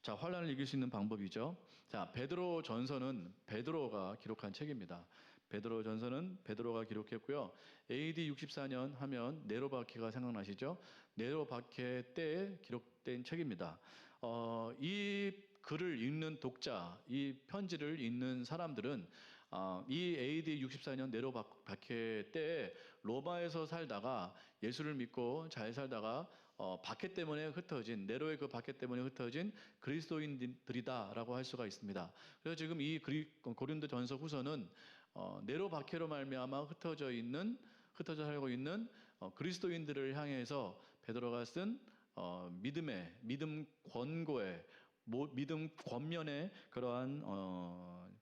자, 환란을 이길 수 있는 방법이죠. 자, 베드로 전서는 베드로가 기록한 책입니다. 베드로 전서는 베드로가 기록했고요. AD 64년 하면 네로 박해가 생각나시죠? 네로 박해 때에 기록된 책입니다. 이 글을 읽는 독자, 이 편지를 읽는 사람들은 이 AD 64년 네로 박해 때에 로마에서 살다가 예수를 믿고 잘 살다가 박해 때문에 흩어진, 네로의 그 박해 때문에 흩어진 그리스도인들이다라고 할 수가 있습니다. 그래서 지금 이 고린도 전서 후서는 네로 박해로 말미암아 흩어져 살고 있는 그리스도인들을 향해서 베드로가 쓴 믿음 권고의 믿음 권면의 그러한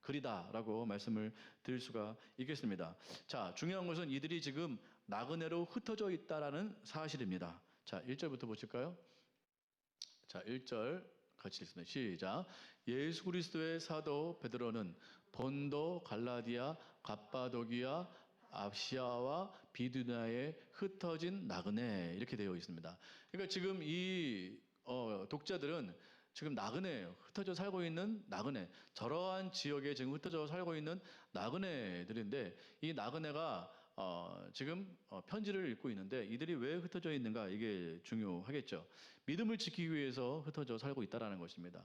글이다라고 말씀을 드릴 수가 있겠습니다. 자, 중요한 것은 이들이 지금 나그네로 흩어져 있다라는 사실입니다. 자, 1절부터 보실까요? 자, 1절 같이 읽습니다. 시작. 예수 그리스도의 사도 베드로는 본도, 갈라디아, 갑바도기아, 아시아와 비두니아에 흩어진 나그네, 이렇게 되어 있습니다. 그러니까 지금 이 독자들은 지금 나그네예요. 흩어져 살고 있는 나그네. 저러한 지역에 지금 흩어져 살고 있는 나그네들인데, 이 나그네가 지금 편지를 읽고 있는데 이들이 왜 흩어져 있는가, 이게 중요하겠죠. 믿음을 지키기 위해서 흩어져 살고 있다는 것입니다.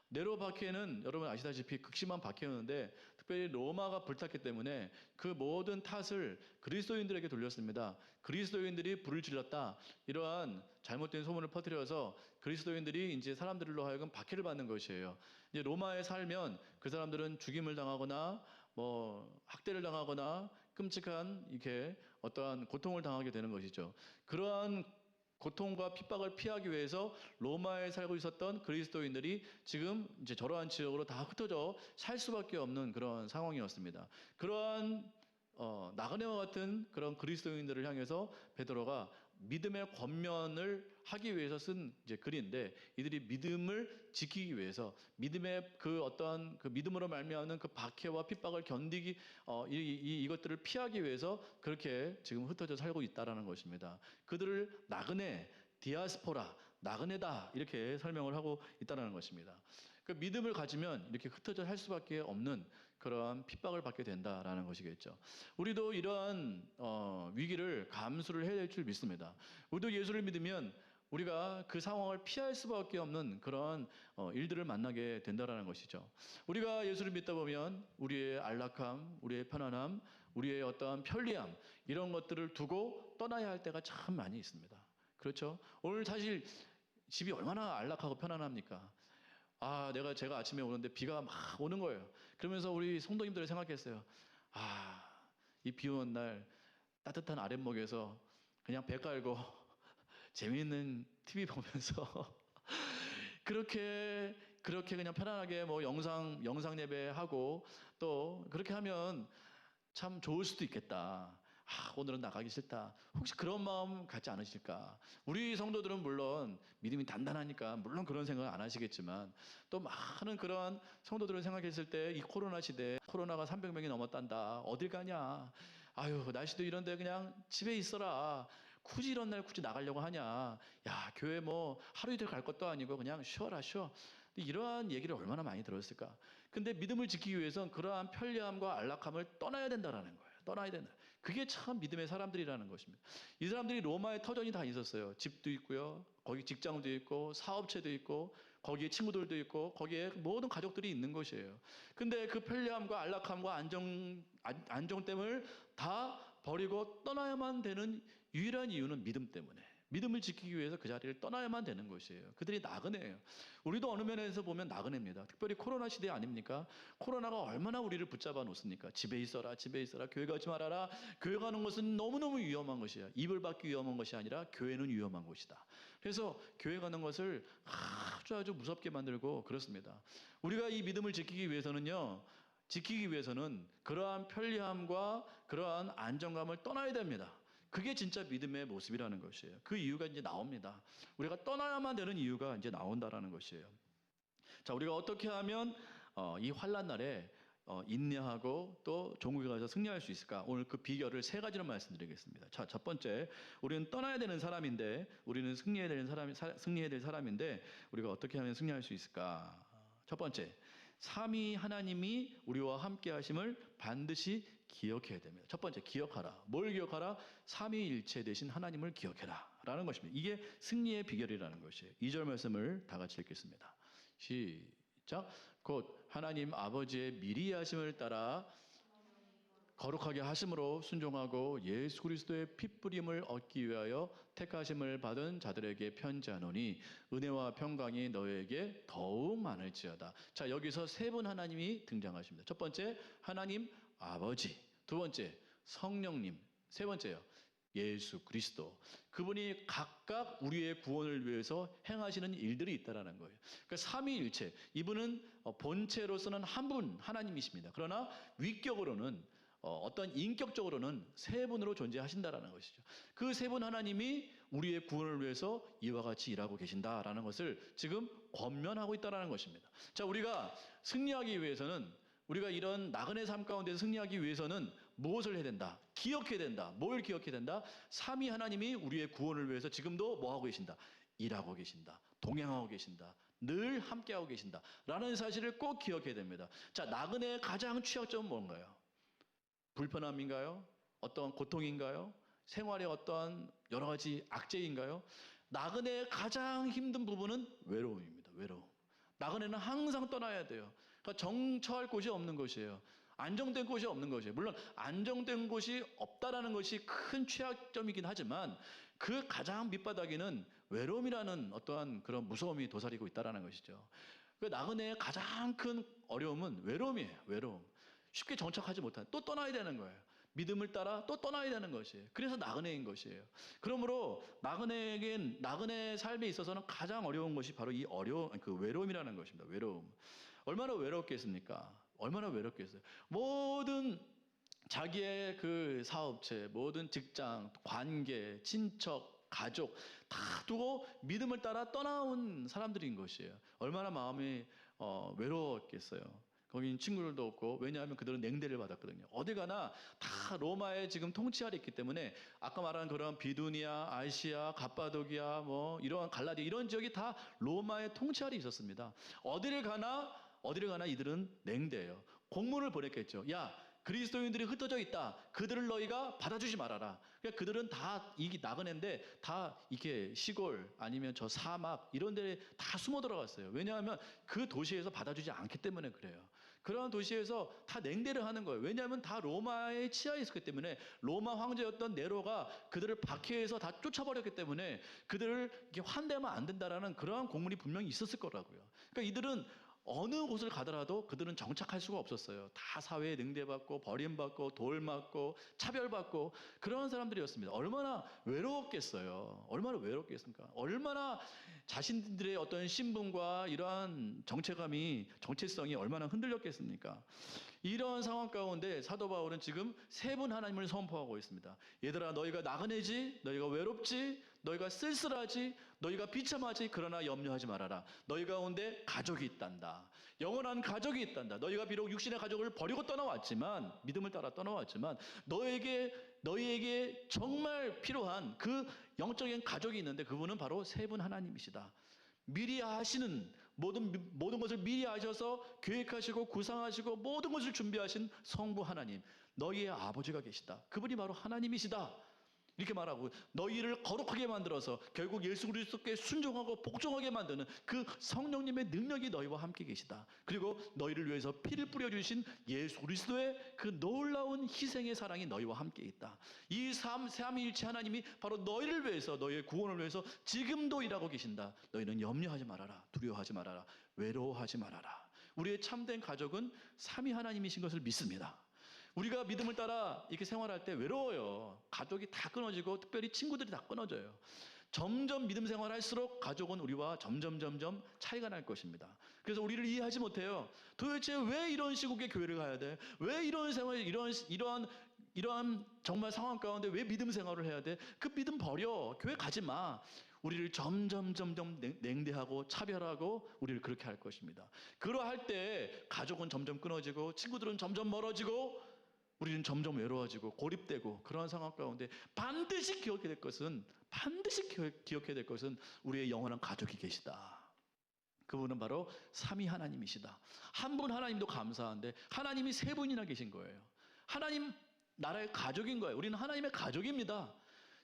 네로 박해는 여러분 아시다시피 극심한 박해였는데 특별히 로마가 불탔기 때문에 그 모든 탓을 그리스도인들에게 돌렸습니다. 그리스도인들이 불을 질렀다, 이러한 잘못된 소문을 퍼뜨려서 그리스도인들이 이제 사람들로 하여금 박해를 받는 것이에요. 이제 로마에 살면 그 사람들은 죽임을 당하거나 학대를 당하거나 끔찍한 이렇게 어떠한 고통을 당하게 되는 것이죠. 그러한 고통과 핍박을 피하기 위해서 로마에 살고 있었던 그리스도인들이 지금 이제 저러한 지역으로 다 흩어져 살 수밖에 없는 그런 상황이었습니다. 그러한 나그네와 같은 그런 그리스도인들을 향해서 베드로가 믿음의 권면을 하기 위해서 쓴 이제 글인데, 이들이 믿음을 지키기 위해서 믿음의 그 어떠한 그 믿음으로 말미암는 그 박해와 핍박을 견디기 이것들을 피하기 위해서 그렇게 지금 흩어져 살고 있다라는 것입니다. 그들을 나그네, 디아스포라, 나그네다, 이렇게 설명을 하고 있다는 것입니다. 그 믿음을 가지면 이렇게 흩어져 살 수밖에 없는 그러한 핍박을 받게 된다라는 것이겠죠. 우리도 이러한 위기를 감수를 해야 될 줄 믿습니다. 우리도 예수를 믿으면 우리가 그 상황을 피할 수밖에 없는 그런 일들을 만나게 된다라는 것이죠. 우리가 예수를 믿다 보면 우리의 안락함, 우리의 편안함, 우리의 어떠한 편리함, 이런 것들을 두고 떠나야 할 때가 참 많이 있습니다. 그렇죠? 오늘 사실 집이 얼마나 안락하고 편안합니까? 제가 아침에 오는데 비가 막 오는 거예요. 그러면서 우리 성도님들을 생각했어요. 이 비 오는 날 따뜻한 아랫목에서 그냥 배 깔고 재미있는 TV 보면서 그렇게 그냥 편안하게 영상 예배하고 또 그렇게 하면 참 좋을 수도 있겠다. 오늘은 나가기 싫다. 혹시 그런 마음 갖지 않으실까? 우리 성도들은 물론 믿음이 단단하니까 물론 그런 생각 안 하시겠지만, 또 많은 그런 성도들을 생각했을 때 이 코로나 시대에 코로나가 300명이 넘었단다. 어딜 가냐? 날씨도 이런데 그냥 집에 있어라. 굳이 이런 날 굳이 나가려고 하냐? 야, 교회 하루 이틀 갈 것도 아니고 그냥 쉬어라, 쉬어. 이러한 얘기를 얼마나 많이 들었을까? 근데 믿음을 지키기 위해서는 그러한 편리함과 안락함을 떠나야 된다라는 거예요. 떠나야 된다. 그게 참 믿음의 사람들이라는 것입니다. 이 사람들이 로마에 터전이 다 있었어요. 집도 있고요. 거기 직장도 있고 사업체도 있고 거기에 친구들도 있고 거기에 모든 가족들이 있는 것이에요. 근데 그 편리함과 안락함과 안정됨을 다 버리고 떠나야만 되는 유일한 이유는 믿음 때문에, 믿음을 지키기 위해서 그 자리를 떠나야만 되는 것이에요. 그들이 나그네예요. 우리도 어느 면에서 보면 나그네입니다. 특별히 코로나 시대 아닙니까? 코로나가 얼마나 우리를 붙잡아 놓습니까? 집에 있어라, 집에 있어라, 교회 가지 말아라. 교회 가는 것은 너무너무 위험한 것이야. 이불 밖이 위험한 것이 아니라 교회는 위험한 곳이다. 그래서 교회 가는 것을 아주 무섭게 만들고 그렇습니다. 우리가 이 믿음을 지키기 위해서는 그러한 편리함과 그러한 안정감을 떠나야 됩니다. 그게 진짜 믿음의 모습이라는 것이에요. 그 이유가 이제 나옵니다. 우리가 떠나야만 되는 이유가 이제 나온다라는 것이에요. 자, 우리가 어떻게 하면 이 환난 날에 인내하고 또 종국에 가서 승리할 수 있을까? 오늘 그 비결을 세 가지로 말씀드리겠습니다. 자, 첫 번째, 우리는 떠나야 되는 사람인데, 우리는 승리해야 될 사람인데, 우리가 어떻게 하면 승리할 수 있을까? 첫 번째, 삼위 하나님이 우리와 함께 하심을 반드시 기억해야 됩니다. 첫 번째, 기억하라. 뭘 기억하라? 삼위일체 되신 하나님을 기억해라 라는 것입니다. 이게 승리의 비결이라는 것이에요. 2절 말씀을 다 같이 읽겠습니다. 시작. 곧 하나님 아버지의 미리 하심을 따라 거룩하게 하심으로 순종하고 예수 그리스도의 핏부림을 얻기 위하여 택하심을 받은 자들에게 편지하노니 은혜와 평강이 너에게 더욱 많을지어다. 자, 여기서 세 분 하나님이 등장하십니다. 첫 번째, 하나님 아버지. 두 번째, 성령님. 세 번째요, 예수 그리스도. 그분이 각각 우리의 구원을 위해서 행하시는 일들이 있다라는 거예요. 그러니까 삼위일체. 이분은 본체로서는 한 분 하나님이십니다. 그러나 위격으로는 어떤 인격적으로는 세 분으로 존재하신다라는 것이죠. 그 세 분 하나님이 우리의 구원을 위해서 이와 같이 일하고 계신다라는 것을 지금 권면하고 있다라는 것입니다. 자, 우리가 승리하기 위해서는, 우리가 이런 나그네 삶 가운데 승리하기 위해서는 무엇을 해야 된다? 기억해야 된다. 뭘 기억해야 된다? 삼위 하나님이 우리의 구원을 위해서 지금도 뭐 하고 계신다? 일하고 계신다. 동행하고 계신다. 늘 함께하고 계신다. 라는 사실을 꼭 기억해야 됩니다. 자, 나그네의 가장 취약점은 뭔가요? 불편함인가요? 어떤 고통인가요? 생활의 어떠한 여러 가지 악재인가요? 나그네의 가장 힘든 부분은 외로움입니다. 외로움. 나그네는 항상 떠나야 돼요. 그러니까 정처할 곳이 없는 것이에요. 안정된 곳이 없는 것이에요. 물론 안정된 곳이 없다라는 것이 큰 취약점이긴 하지만 그 가장 밑바닥에는 외로움이라는 어떠한 그런 무서움이 도사리고 있다라는 것이죠. 그 나그네의 가장 큰 어려움은 외로움이에요. 외로움. 쉽게 정착하지 못한, 또 떠나야 되는 거예요. 믿음을 따라 또 떠나야 되는 것이에요. 그래서 나그네인 것이에요. 그러므로 나그네에겐, 나그네 삶에 있어서는 가장 어려운 것이 바로 이 그 외로움이라는 것입니다. 외로움. 얼마나 외롭겠습니까? 얼마나 외롭겠어요. 모든 자기의 그 사업체, 모든 직장, 관계, 친척, 가족 다 두고 믿음을 따라 떠나온 사람들인 것이에요. 얼마나 마음이 외로웠겠어요. 거긴 친구들도 없고, 왜냐하면 그들은 냉대를 받았거든요. 어디 가나 다 로마의 지금 통치 아래 있기 때문에 아까 말한 그런 비두니아, 아시아, 갑바도기아, 뭐 이러한 갈라디아 이런 지역이 다 로마의 통치 아래 있었습니다. 어디를 가나 이들은 냉대예요. 공문을 보냈겠죠. 야, 그리스도인들이 흩어져 있다. 그들을 너희가 받아주지 말아라. 그러니까 그들은 다 이 나그네인데 다 이렇게 시골 아니면 저 사막 이런 데에 다 숨어 들어갔어요. 왜냐하면 그 도시에서 받아주지 않기 때문에 그래요. 그러한 도시에서 다 냉대를 하는 거예요. 왜냐하면 다 로마의 치하에 있었기 때문에, 로마 황제였던 네로가 그들을 박해해서 다 쫓아버렸기 때문에 그들을 이렇게 환대하면 안 된다라는 그러한 공문이 분명히 있었을 거라고요. 그러니까 이들은 어느 곳을 가더라도 그들은 정착할 수가 없었어요. 다 사회에 능대받고 버림받고 돌맞고 차별받고 그런 사람들이었습니다. 얼마나 외로웠겠어요. 얼마나 외롭겠습니까? 얼마나 자신들의 어떤 신분과 이러한 정체성이 얼마나 흔들렸겠습니까? 이런 상황 가운데 사도 바울은 지금 세 분 하나님을 선포하고 있습니다. 얘들아, 너희가 나그네지, 너희가 외롭지, 너희가 쓸쓸하지, 너희가 비참하지, 그러나 염려하지 말아라. 너희 가운데 가족이 있단다. 영원한 가족이 있단다. 너희가 비록 육신의 가족을 버리고 떠나왔지만, 믿음을 따라 떠나왔지만 너희에게 정말 필요한 그 영적인 가족이 있는데, 그분은 바로 세 분 하나님이시다. 미리 하시는 모든 것을 미리 아셔서 계획하시고 구상하시고 모든 것을 준비하신 성부 하나님, 너희의 아버지가 계시다. 그분이 바로 하나님이시다. 이렇게 말하고 너희를 거룩하게 만들어서 결국 예수 그리스도께 순종하고 복종하게 만드는 그 성령님의 능력이 너희와 함께 계시다. 그리고 너희를 위해서 피를 뿌려주신 예수 그리스도의 그 놀라운 희생의 사랑이 너희와 함께 있다. 이 삼위일체 하나님이 바로 너희를 위해서, 너희의 구원을 위해서 지금도 일하고 계신다. 너희는 염려하지 말아라. 두려워하지 말아라. 외로워하지 말아라. 우리의 참된 가족은 삼위 하나님이신 것을 믿습니다. 우리가 믿음을 따라 이렇게 생활할 때 외로워요. 가족이 다 끊어지고 특별히 친구들이 다 끊어져요. 점점 믿음 생활할수록 가족은 우리와 점점 차이가 날 것입니다. 그래서 우리를 이해하지 못해요. 도대체 왜 이런 시국에 교회를 가야 돼? 왜 이런 생활, 이러한 정말 상황 가운데 왜 믿음 생활을 해야 돼? 그 믿음 버려. 교회 가지 마. 우리를 점점 냉대하고 차별하고 우리를 그렇게 할 것입니다. 그러할 때 가족은 점점 끊어지고 친구들은 점점 멀어지고 우리는 점점 외로워지고 고립되고 그러한 상황 가운데 반드시 기억해야 될 것은 우리의 영원한 가족이 계시다. 그분은 바로 삼위 하나님이시다. 한 분 하나님도 감사한데 하나님이 세 분이나 계신 거예요. 하나님 나라의 가족인 거예요. 우리는 하나님의 가족입니다.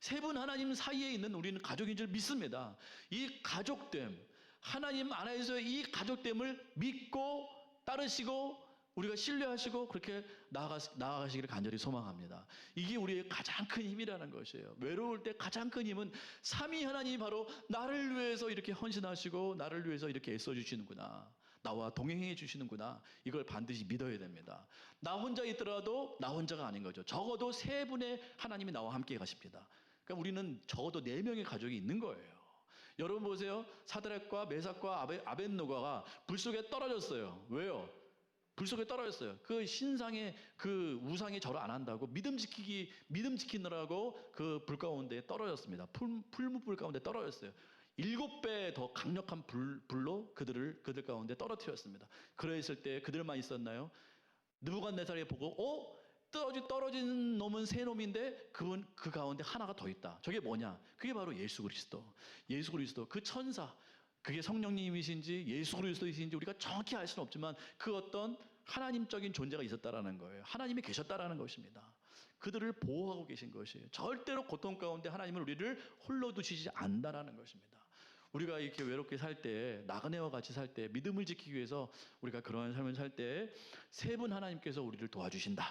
세 분 하나님 사이에 있는 우리는 가족인 줄 믿습니다. 이 가족됨, 하나님 안에서의 이 가족됨을 믿고 따르시고 우리가 신뢰하시고 그렇게 나아가시기를 간절히 소망합니다. 이게 우리의 가장 큰 힘이라는 것이에요. 외로울 때 가장 큰 힘은 삼위 하나님이 바로 나를 위해서 이렇게 헌신하시고 나를 위해서 이렇게 애써주시는구나. 나와 동행해 주시는구나. 이걸 반드시 믿어야 됩니다. 나 혼자 있더라도 나 혼자가 아닌 거죠. 적어도 세 분의 하나님이 나와 함께 가십니다. 그러니까 우리는 적어도 4명의 가족이 있는 거예요. 여러분 보세요. 사드락과 메삭과 아벳노고가 불 속에 떨어졌어요. 왜요? 불 속에 떨어졌어요. 그 신상의 그 우상이 절을 안 한다고 믿음 지키느라고 그 불 가운데 떨어졌습니다. 풀무불 가운데 떨어졌어요. 7배 더 강력한 불로 그들 가운데 떨어뜨렸습니다. 그랬을 때 그들만 있었나요? 느부갓네살이 보고 떨어진 놈은 세 놈인데 그 가운데 하나가 더 있다. 저게 뭐냐? 그게 바로 예수 그리스도. 예수 그리스도 그 천사. 그게 성령님이신지 예수 그리스도이신지 우리가 정확히 알 수는 없지만 그 어떤 하나님적인 존재가 있었다라는 거예요. 하나님이 계셨다라는 것입니다. 그들을 보호하고 계신 것이에요. 절대로 고통 가운데 하나님은 우리를 홀로 두시지 않는다라는 것입니다. 우리가 이렇게 외롭게 살 때, 나그네와 같이 살 때, 믿음을 지키기 위해서 우리가 그러한 삶을 살 때 세 분 하나님께서 우리를 도와주신다.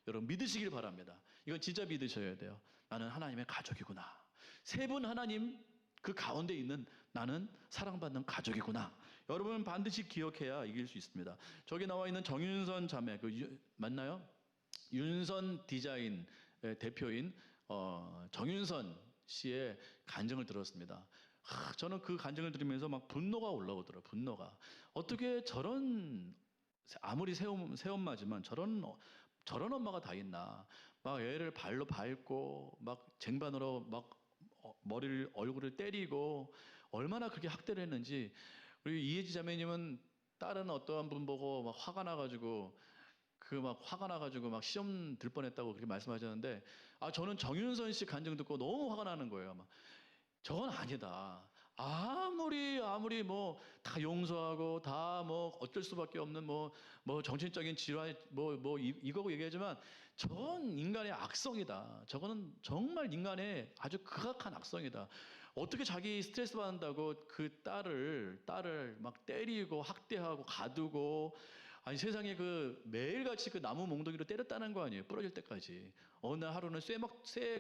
여러분 믿으시길 바랍니다. 이건 진짜 믿으셔야 돼요. 나는 하나님의 가족이구나. 세 분 하나님 그 가운데 있는 나는 사랑받는 가족이구나. 여러분 반드시 기억해야 이길 수 있습니다. 저기 나와 있는 정윤선 자매 맞나요? 윤선 디자인 대표인 정윤선 씨의 간증을 들었습니다. 저는 그 간증을 들으면서 막 분노가 올라오더라고요. 분노가. 어떻게 저런 아무리 새엄마지만 저런 엄마가 다 있나. 막 애를 발로 밟고 막 쟁반으로 막 얼굴을 때리고 얼마나 그렇게 학대를 했는지. 우리 이혜지 자매님은 다른 어떠한 분 보고 막 화가 나가지고 막 시험 들 뻔했다고 그렇게 말씀하셨는데 저는 정윤선 씨 간증 듣고 너무 화가 나는 거예요. 막 저건 아니다. 아무리 뭐 다 용서하고 다 뭐 어쩔 수밖에 없는 뭐 정신적인 질환 이거고 얘기하지만 저건 인간의 악성이다. 저거는 정말 인간의 아주 극악한 악성이다. 어떻게 자기 스트레스 받는다고 그 딸을 막 때리고 학대하고 가두고 아니 세상에 매일같이 그 나무 몽둥이로 때렸다는 거 아니에요. 부러질 때까지. 어느 하루는 쇠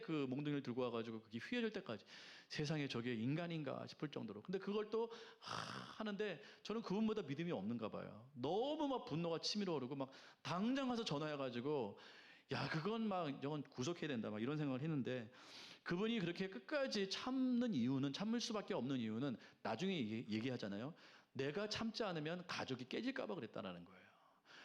그 몽둥이를 들고 와가지고 그게 휘어질 때까지. 세상에 저게 인간인가 싶을 정도로. 근데 그걸 또 하는데 저는 그분보다 믿음이 없는가 봐요. 너무 막 분노가 치밀어 오르고 막 당장 가서 전화해가지고 야 그건 막 저건 구속해야 된다 막 이런 생각을 했는데 그분이 그렇게 끝까지 참을 수밖에 없는 이유는 나중에 얘기하잖아요. 내가 참지 않으면 가족이 깨질까 봐 그랬다라는 거예요.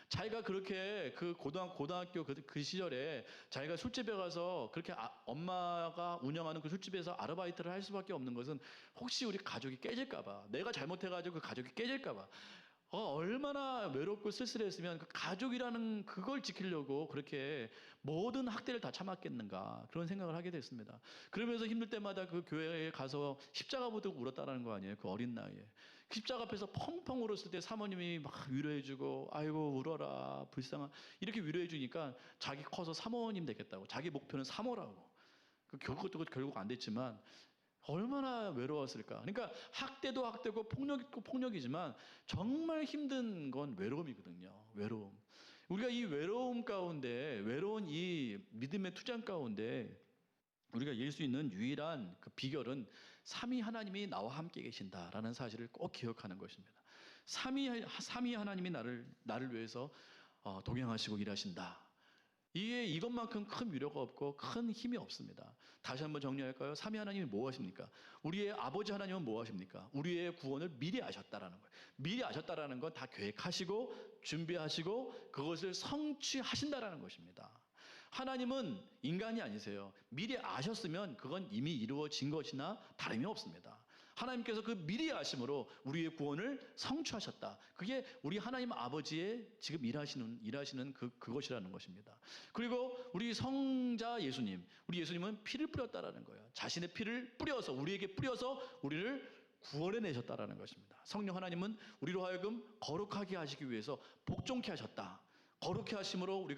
자기가 그렇게 그 고등학교 그 시절에 자기가 술집에 가서 그렇게 엄마가 운영하는 그 술집에서 아르바이트를 할 수밖에 없는 것은 혹시 우리 가족이 깨질까 봐. 내가 잘못해가지고 그 가족이 깨질까 봐. 얼마나 외롭고 쓸쓸했으면 그 가족이라는 그걸 지키려고 그렇게 모든 학대를 다 참았겠는가 그런 생각을 하게 됐습니다. 그러면서 힘들 때마다 그 교회에 가서 십자가 보고 울었다라는 거 아니에요. 그 어린 나이에. 십자가 앞에서 펑펑 울었을 때 사모님이 막 위로해주고 아이고 울어라 불쌍한 이렇게 위로해주니까 자기 커서 사모님 되겠다고 자기 목표는 사모라고 그것도 결국 안 됐지만 얼마나 외로웠을까. 그러니까 학대도 학대고 폭력도 폭력이지만 정말 힘든 건 외로움이거든요. 외로움. 우리가 이 외로움 가운데 외로운 이 믿음의 투쟁 가운데 우리가 이길 수 있는 유일한 그 비결은 삼위 하나님이 나와 함께 계신다라는 사실을 꼭 기억하는 것입니다. 삼위 하나님이 나를 위해서 동행하시고 일하신다. 이것만큼 큰 위로가 없고 큰 힘이 없습니다. 다시 한번 정리할까요? 삼위 하나님이 뭐 하십니까? 우리의 아버지 하나님은 뭐 하십니까? 우리의 구원을 미리 아셨다라는 거예요. 미리 아셨다라는 건 다 계획하시고 준비하시고 그것을 성취하신다라는 것입니다. 하나님은 인간이 아니세요. 미리 아셨으면 그건 이미 이루어진 것이나 다름이 없습니다. 하나님께서 그 미리 아심으로 우리의 구원을 성취하셨다. 그게 우리 하나님 아버지의 지금 일하시는 그것이라는 것입니다. 그리고 우리 성자 예수님, 우리 예수님은 피를 뿌렸다라는 거예요. 자신의 피를 뿌려서 우리에게 뿌려서 우리를 구원해 내셨다라는 것입니다. 성령 하나님은 우리로 하여금 거룩하게 하시기 위해서 복종케 하셨다. 거룩해 하심으로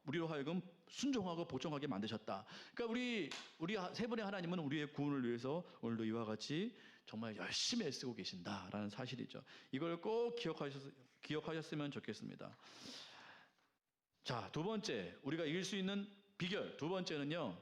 우리로 하여금 순종하고 복종하게 만드셨다. 그러니까 우리 세 분의 하나님은 우리의 구원을 위해서 오늘도 이와 같이 정말 열심히 애쓰고 계신다라는 사실이죠. 이걸 꼭 기억하셨으면 좋겠습니다. 자, 두 번째, 우리가 이길 수 있는 비결, 두 번째는요,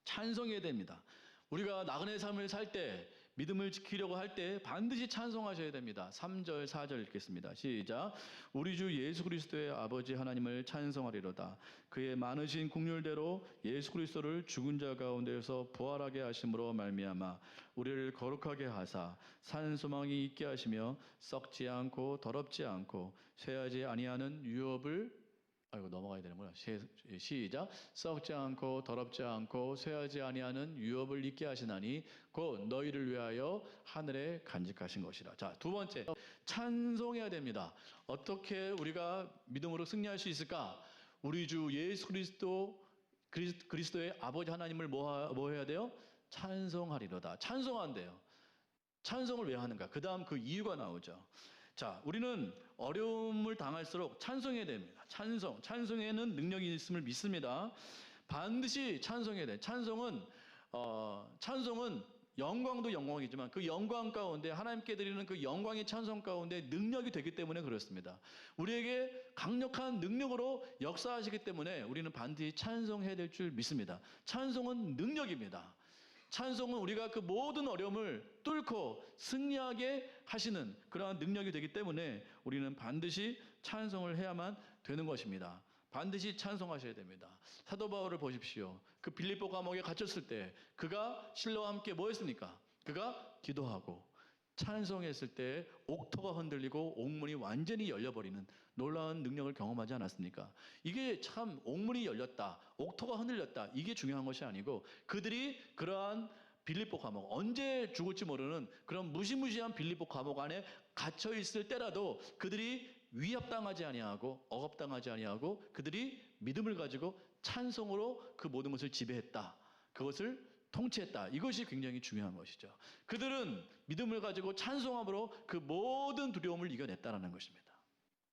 찬송해야 됩니다. 우리가 나그네 삶을 살 때, 믿음을 지키려고 할 때 반드시 찬송하셔야 됩니다. 3절, 4절 읽겠습니다. 시작. 우리 주 예수 그리스도의 아버지 하나님을 찬송하리로다. 그의 많으신 긍휼대로 예수 그리스도를 죽은 자 가운데서 부활하게 하심으로 말미암아 우리를 거룩하게 하사 산 소망이 있게 하시며 썩지 않고 더럽지 않고 쇠하지 아니하는 유업을 넘어가야 되는구나. 시작. 썩지 않고 더럽지 않고 쇠하지 아니하는 유업을 잊게 하시나니 곧 너희를 위하여 하늘에 간직하신 것이라. 자, 두 번째, 찬송해야 됩니다. 어떻게 우리가 믿음으로 승리할 수 있을까? 우리 주 예수 그리스도의 아버지 하나님을 뭐 해야 돼요? 찬송하리로다. 찬송한대요. 찬송을 왜 하는가? 그 다음 그 이유가 나오죠. 자, 우리는 어려움을 당할수록 찬송해야 됩니다. 찬송에는 능력이 있음을 믿습니다. 반드시 찬송해야 돼. 찬송은 영광도 영광이지만 그 영광 가운데 하나님께 드리는 그 영광의 찬송 가운데 능력이 되기 때문에 그렇습니다. 우리에게 강력한 능력으로 역사하시기 때문에 우리는 반드시 찬송해야 될 줄 믿습니다. 찬송은 능력입니다. 찬송은 우리가 그 모든 어려움을 뚫고 승리하게 하시는 그러한 능력이 되기 때문에 우리는 반드시 찬송을 해야만 되는 것입니다. 반드시 찬송하셔야 됩니다. 사도 바울을 보십시오. 그 빌립보 감옥에 갇혔을 때 그가 실로와 함께 뭐 했습니까? 그가 기도하고 찬송했을 때 옥토가 흔들리고 옥문이 완전히 열려버리는 놀라운 능력을 경험하지 않았습니까? 이게 참 옥문이 열렸다, 옥토가 흔들렸다, 이게 중요한 것이 아니고 그들이 그러한 빌립보 감옥, 언제 죽을지 모르는 그런 무시무시한 빌립보 감옥 안에 갇혀 있을 때라도 그들이 위협당하지 아니하고 억압당하지 아니하고 그들이 믿음을 가지고 찬송으로 그 모든 것을 지배했다. 그것을 통치했다. 이것이 굉장히 중요한 것이죠. 그들은 믿음을 가지고 찬송함으로 그 모든 두려움을 이겨냈다라는 것입니다.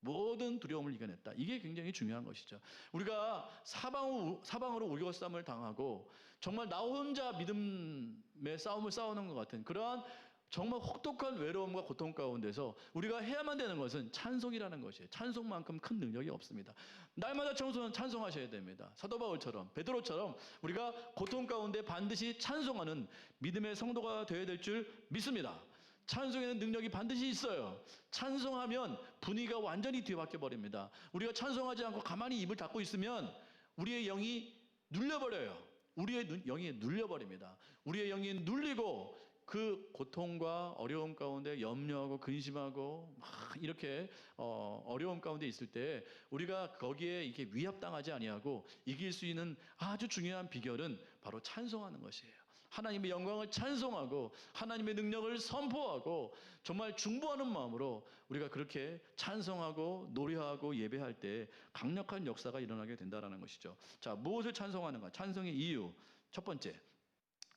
모든 두려움을 이겨냈다. 이게 굉장히 중요한 것이죠. 우리가 사방으로 우겨싸움을 당하고 정말 나 혼자 믿음의 싸움을 싸우는 것 같은 그러한 정말 혹독한 외로움과 고통 가운데서 우리가 해야만 되는 것은 찬송이라는 것이에요. 찬송만큼 큰 능력이 없습니다. 날마다 찬송하셔야 됩니다. 사도 바울처럼 베드로처럼 우리가 고통 가운데 반드시 찬송하는 믿음의 성도가 되어야 될 줄 믿습니다. 찬송에는 능력이 반드시 있어요. 찬송하면 분위기가 완전히 뒤바뀌어 버립니다. 우리가 찬송하지 않고 가만히 입을 닫고 있으면 우리의 영이 눌려버려요. 우리의 영이 눌려버립니다. 우리의 영이 눌리고 그 고통과 어려움 가운데 염려하고 근심하고 막 이렇게 어려움 가운데 있을 때 우리가 거기에 이게 위협당하지 아니하고 이길 수 있는 아주 중요한 비결은 바로 찬송하는 것이에요. 하나님의 영광을 찬송하고 하나님의 능력을 선포하고 정말 중보하는 마음으로 우리가 그렇게 찬송하고 노래하고 예배할 때 강력한 역사가 일어나게 된다는 것이죠. 자, 무엇을 찬송하는가? 찬송의 이유 첫 번째,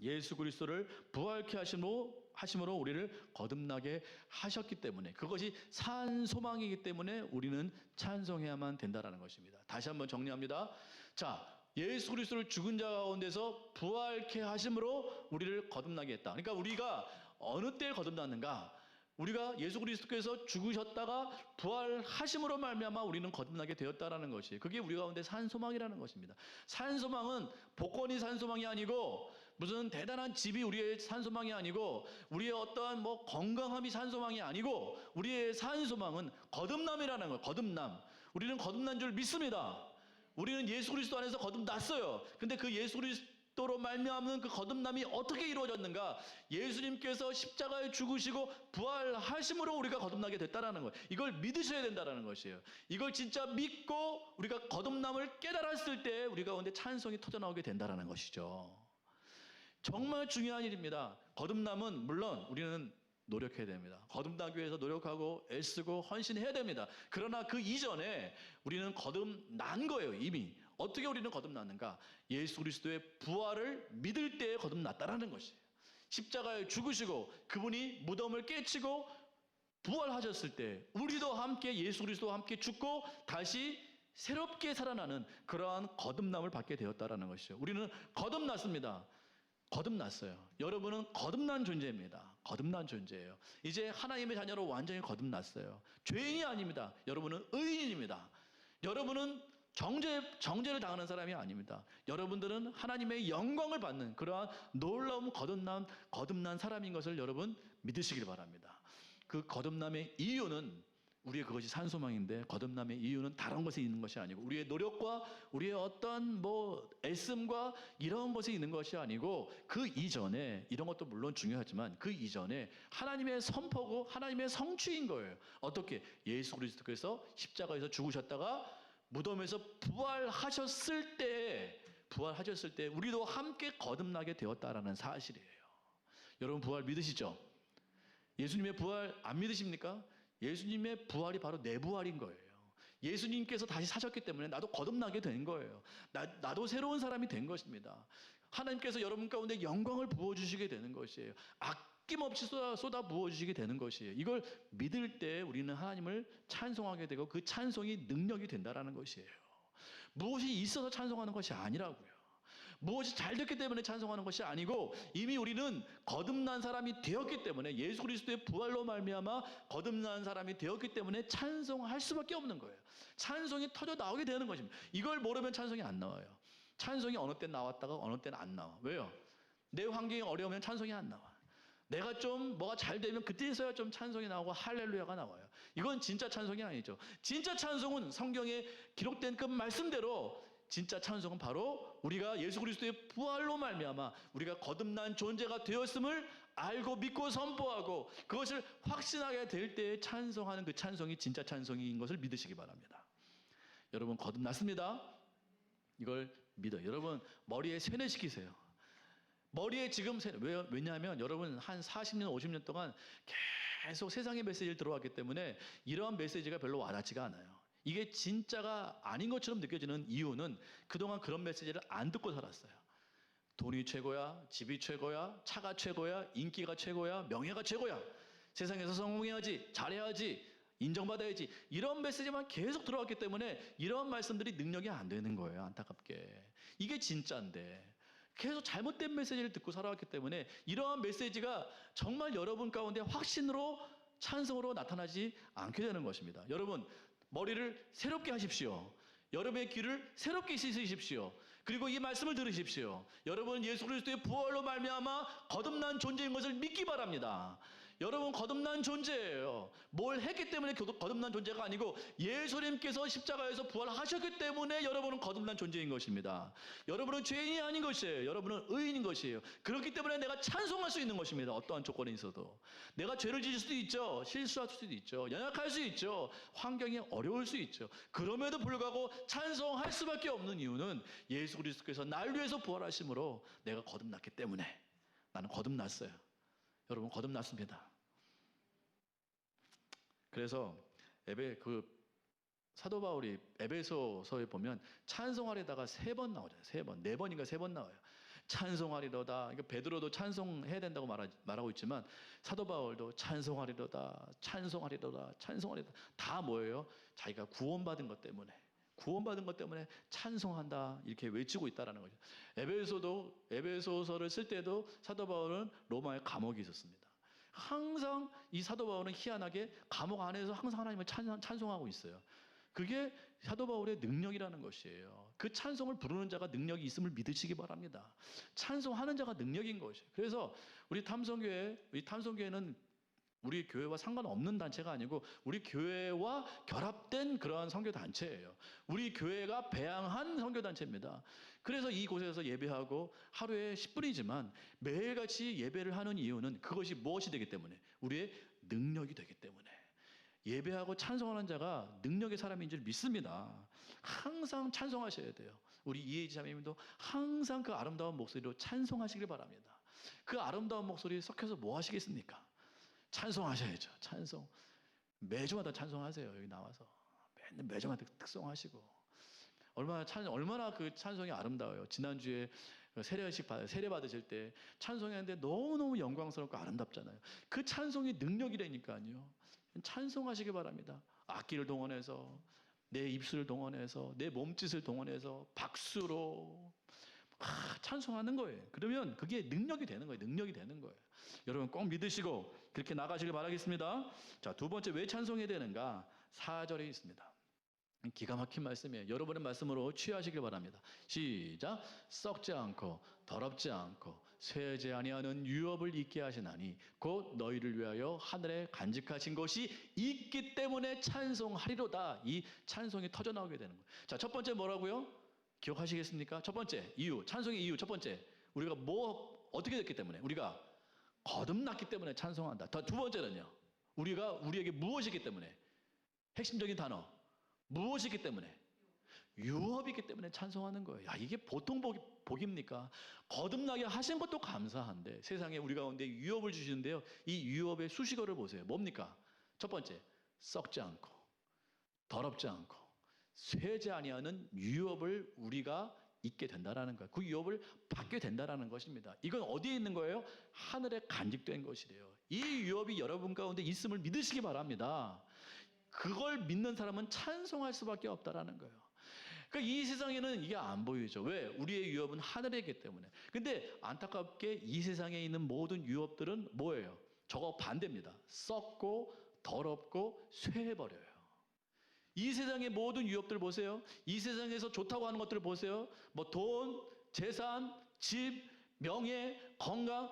예수 그리스도를 부활케 하심으로 우리를 거듭나게 하셨기 때문에 그것이 산 소망이기 때문에 우리는 찬송해야만 된다는 것입니다. 다시 한번 정리합니다. 자, 예수 그리스도를 죽은 자 가운데서 부활케 하심으로 우리를 거듭나게 했다. 그러니까 우리가 어느 때에 거듭났는가? 우리가 예수 그리스도께서 죽으셨다가 부활하심으로 말미암아 우리는 거듭나게 되었다라는 것이 그게 우리 가운데 산 소망이라는 것입니다. 산 소망은 복권이 산 소망이 아니고 무슨 대단한 집이 우리의 산 소망이 아니고 우리의 어떠한 건강함이 산 소망이 아니고 우리의 산 소망은 거듭남이라는 거예요. 거듭남. 우리는 거듭난 줄 믿습니다. 우리는 예수 그리스도 안에서 거듭났어요. 근데 그 예수 그리스도로 말미암는 그 거듭남이 어떻게 이루어졌는가? 예수님께서 십자가에 죽으시고 부활하심으로 우리가 거듭나게 됐다라는 거예요. 이걸 믿으셔야 된다라는 것이에요. 이걸 진짜 믿고 우리가 거듭남을 깨달았을 때 우리 가운데 찬송이 터져나오게 된다라는 것이죠. 정말 중요한 일입니다. 거듭남은 물론 우리는 노력해야 됩니다. 거듭나기 위해서 노력하고 애쓰고 헌신해야 됩니다. 그러나 그 이전에 우리는 거듭난 거예요. 이미. 어떻게 우리는 거듭났는가? 예수 그리스도의 부활을 믿을 때에 거듭났다라는 것이에요. 십자가에 죽으시고 그분이 무덤을 깨치고 부활하셨을 때 우리도 함께 예수 그리스도와 함께 죽고 다시 새롭게 살아나는 그러한 거듭남을 받게 되었다라는 것이죠. 우리는 거듭났습니다. 거듭났어요. 여러분은 거듭난 존재입니다. 거듭난 존재예요. 이제 하나님의 자녀로 완전히 거듭났어요. 죄인이 아닙니다. 여러분은 의인입니다. 여러분은 정죄를 당하는 사람이 아닙니다. 여러분들은 하나님의 영광을 받는 그러한 놀라운 거듭난 사람인 것을 여러분 믿으시길 바랍니다. 그 거듭남의 이유는 우리의 그것이 산소망인데 거듭남의 이유는 다른 것에 있는 것이 아니고 우리의 노력과 우리의 어떤 애씀과 이런 것에 있는 것이 아니고 그 이전에 이런 것도 물론 중요하지만 그 이전에 하나님의 선포고 하나님의 성취인 거예요. 어떻게? 예수 그리스도께서 십자가에서 죽으셨다가 무덤에서 부활하셨을 때 우리도 함께 거듭나게 되었다라는 사실이에요. 여러분 부활 믿으시죠? 예수님의 부활 안 믿으십니까? 예수님의 부활이 바로 내 부활인 거예요. 예수님께서 다시 사셨기 때문에 나도 거듭나게 된 거예요. 나도 새로운 사람이 된 것입니다. 하나님께서 여러분 가운데 영광을 부어주시게 되는 것이에요. 아낌없이 쏟아 부어주시게 되는 것이에요. 이걸 믿을 때 우리는 하나님을 찬송하게 되고 그 찬송이 능력이 된다라는 것이에요. 무엇이 있어서 찬송하는 것이 아니라고요. 무엇이 잘 됐기 때문에 찬송하는 것이 아니고 이미 우리는 거듭난 사람이 되었기 때문에 예수 그리스도의 부활로 말미암아 거듭난 사람이 되었기 때문에 찬송할 수밖에 없는 거예요. 찬송이 터져 나오게 되는 것입니다. 이걸 모르면 찬송이 안 나와요. 찬송이 어느 때 나왔다가 어느 때는 안 나와. 왜요? 내 환경이 어려우면 찬송이 안 나와. 내가 좀 뭐가 잘 되면 그때서야 좀 찬송이 나오고 할렐루야가 나와요. 이건 진짜 찬송이 아니죠. 진짜 찬송은 성경에 기록된 그 말씀대로 진짜 찬송은 바로 우리가 예수 그리스도의 부활로 말미암아 우리가 거듭난 존재가 되었음을 알고 믿고 선포하고 그것을 확신하게 될 때에 찬송하는 그 찬송이 진짜 찬송인 것을 믿으시기 바랍니다. 여러분 거듭났습니다. 이걸 믿어요. 여러분 머리에 세뇌시키세요. 머리에 지금 왜냐하면 여러분 한 40년 50년 동안 계속 세상의 메시지를 들어왔기 때문에 이러한 메시지가 별로 와닿지가 않아요. 이게 진짜가 아닌 것처럼 느껴지는 이유는 그동안 그런 메시지를 안 듣고 살았어요. 돈이 최고야, 집이 최고야, 차가 최고야, 인기가 최고야, 명예가 최고야. 세상에서 성공해야지, 잘해야지, 인정받아야지. 이런 메시지만 계속 들어왔기 때문에 이런 말씀들이 능력이 안 되는 거예요. 안타깝게. 이게 진짜인데. 계속 잘못된 메시지를 듣고 살아왔기 때문에 이러한 메시지가 정말 여러분 가운데 확신으로 찬송으로 나타나지 않게 되는 것입니다. 여러분 머리를 새롭게 하십시오. 여러분의 귀를 새롭게 씻으십시오. 그리고 이 말씀을 들으십시오. 여러분 예수 그리스도의 부활로 말미암아 거듭난 존재인 것을 믿기 바랍니다. 여러분 거듭난 존재예요. 뭘 했기 때문에 거듭난 존재가 아니고 예수님께서 십자가에서 부활하셨기 때문에 여러분은 거듭난 존재인 것입니다. 여러분은 죄인이 아닌 것이에요. 여러분은 의인인 것이에요. 그렇기 때문에 내가 찬송할 수 있는 것입니다. 어떠한 조건에 있어도. 내가 죄를 지을 수도 있죠. 실수할 수도 있죠. 연약할 수 있죠. 환경이 어려울 수 있죠. 그럼에도 불구하고 찬송할 수밖에 없는 이유는 예수 그리스도께서 날 위해서 부활하심으로 내가 거듭났기 때문에 나는 거듭났어요. 여러분 거듭났습니다. 그래서 사도 바울이 에베소서에 보면 찬송하리다가 3번 나오잖아요. 3번, 4번인가 3번 나와요. 찬송하리로다. 그러니까 베드로도 찬송해야 된다고 말하고 있지만 사도 바울도 찬송하리로다, 찬송하리로다, 찬송하리로다. 다 뭐예요? 자기가 구원받은 것 때문에 찬송한다 이렇게 외치고 있다라는 거죠. 에베소서를 쓸 때도 사도 바울은 로마의 감옥에 있었습니다. 항상 이 사도 바울은 희한하게 감옥 안에서 항상 하나님을 찬송하고 있어요. 그게 사도 바울의 능력이라는 것이에요. 그 찬송을 부르는 자가 능력이 있음을 믿으시기 바랍니다. 찬송하는 자가 능력인 것이에요. 그래서 우리 탐송교회는 우리 교회와 상관없는 단체가 아니고 우리 교회와 결합된 그러한 선교단체예요. 우리 교회가 배양한 선교단체입니다. 그래서 이곳에서 예배하고 하루에 10분이지만 매일같이 예배를 하는 이유는 그것이 무엇이 되기 때문에 우리의 능력이 되기 때문에 예배하고 찬송하는 자가 능력의 사람인 줄 믿습니다. 항상 찬송하셔야 돼요. 우리 이혜지 자매님도 항상 그 아름다운 목소리로 찬송하시길 바랍니다. 그 아름다운 목소리 섞여서 뭐 하시겠습니까? 찬송하셔야죠. 찬송. 매주마다 찬송하세요. 여기 나와서. 매주마다 특송하시고. 얼마나 그 찬송이 아름다워요. 지난주에 세례 받으실 때 찬송했는데 너무너무 영광스럽고 아름답잖아요. 그 찬송이 능력이라니까요. 찬송하시기 바랍니다. 악기를 동원해서, 내 입술을 동원해서, 내 몸짓을 동원해서 박수로 찬송하는 거예요. 그러면 그게 능력이 되는 거예요. 능력이 되는 거예요. 여러분 꼭 믿으시고 그렇게 나가시길 바라겠습니다. 자, 두 번째 왜 찬송해야 되는가? 4절에 있습니다. 기가 막힌 말씀이에요. 여러분의 말씀으로 취하시길 바랍니다. 시작. 썩지 않고 더럽지 않고 쇠하지 아니하는 유업을 있게 하시나니 곧 너희를 위하여 하늘에 간직하신 것이 있기 때문에 찬송하리로다. 이 찬송이 터져나오게 되는 거예요. 자, 첫 번째 뭐라고요? 기억하시겠습니까? 첫 번째 이유, 찬송의 이유 첫 번째, 우리가 어떻게 됐기 때문에? 우리가 거듭났기 때문에 찬송한다. 두 번째는요, 우리에게 무엇이기 때문에? 핵심적인 단어, 무엇이기 때문에? 유업이기 때문에 찬송하는 거예요. 야, 이게 보통 복입니까? 거듭나게 하신 것도 감사한데 세상에 우리 가운데 유업을 주시는데요, 이 유업의 수식어를 보세요. 뭡니까? 첫 번째, 썩지 않고 더럽지 않고 쇠지 아니하는 유업을 우리가 있게 된다라는 거예요. 그 유업을 받게 된다라는 것입니다. 이건 어디에 있는 거예요? 하늘에 간직된 것이래요. 이 유업이 여러분 가운데 있음을 믿으시기 바랍니다. 그걸 믿는 사람은 찬송할 수밖에 없다라는 거예요. 그러니까 이 세상에는 이게 안 보이죠. 왜? 우리의 유업은 하늘에 있기 때문에. 근데 안타깝게 이 세상에 있는 모든 유업들은 뭐예요? 저거 반대입니다. 썩고 더럽고 쇠해버려요. 이 세상의 모든 유업들 보세요. 이 세상에서 좋다고 하는 것들을 보세요. 뭐 돈, 재산, 집, 명예, 건강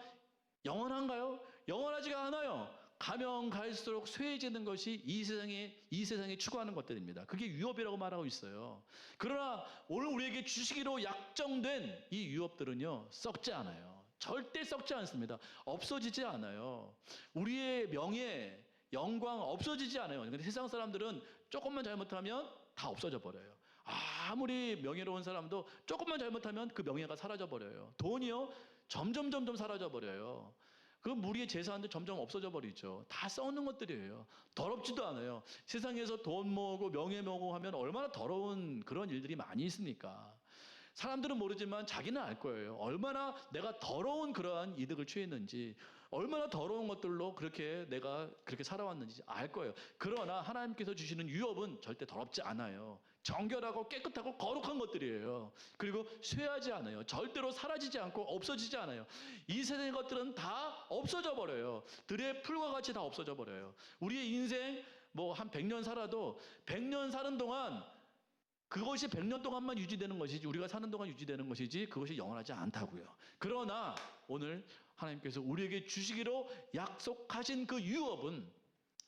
영원한가요? 영원하지가 않아요. 가면 갈수록 쇠해지는 것이 이 세상에 추구하는 것들입니다. 그게 유업이라고 말하고 있어요. 그러나 오늘 우리에게 주시기로 약정된 이 유업들은요, 썩지 않아요. 절대 썩지 않습니다. 없어지지 않아요. 우리의 명예, 영광 없어지지 않아요. 근데 세상 사람들은 조금만 잘못하면 다 없어져 버려요. 아무리 명예로운 사람도 조금만 잘못하면 그 명예가 사라져 버려요. 돈이요, 점점 사라져 버려요. 그 우리의 재산도 점점 없어져 버리죠. 다 썩는 것들이에요. 더럽지도 않아요. 세상에서 돈 모으고 명예 모으고 하면 얼마나 더러운 그런 일들이 많이 있습니까? 사람들은 모르지만 자기는 알 거예요. 얼마나 내가 더러운 그러한 이득을 취했는지, 얼마나 더러운 것들로 내가 그렇게 살아왔는지 알 거예요. 그러나 하나님께서 주시는 유업은 절대 더럽지 않아요. 정결하고 깨끗하고 거룩한 것들이에요. 그리고 쇠하지 않아요. 절대로 사라지지 않고 없어지지 않아요. 이 세상의 것들은 다 없어져 버려요. 들의 풀과 같이 다 없어져 버려요. 우리의 인생 뭐 한 100년 살아도 100년 사는 동안 그것이 100년 동안만 유지되는 것이지, 우리가 사는 동안 유지되는 것이지 그것이 영원하지 않다고요. 그러나 오늘 하나님께서 우리에게 주시기로 약속하신 그 유업은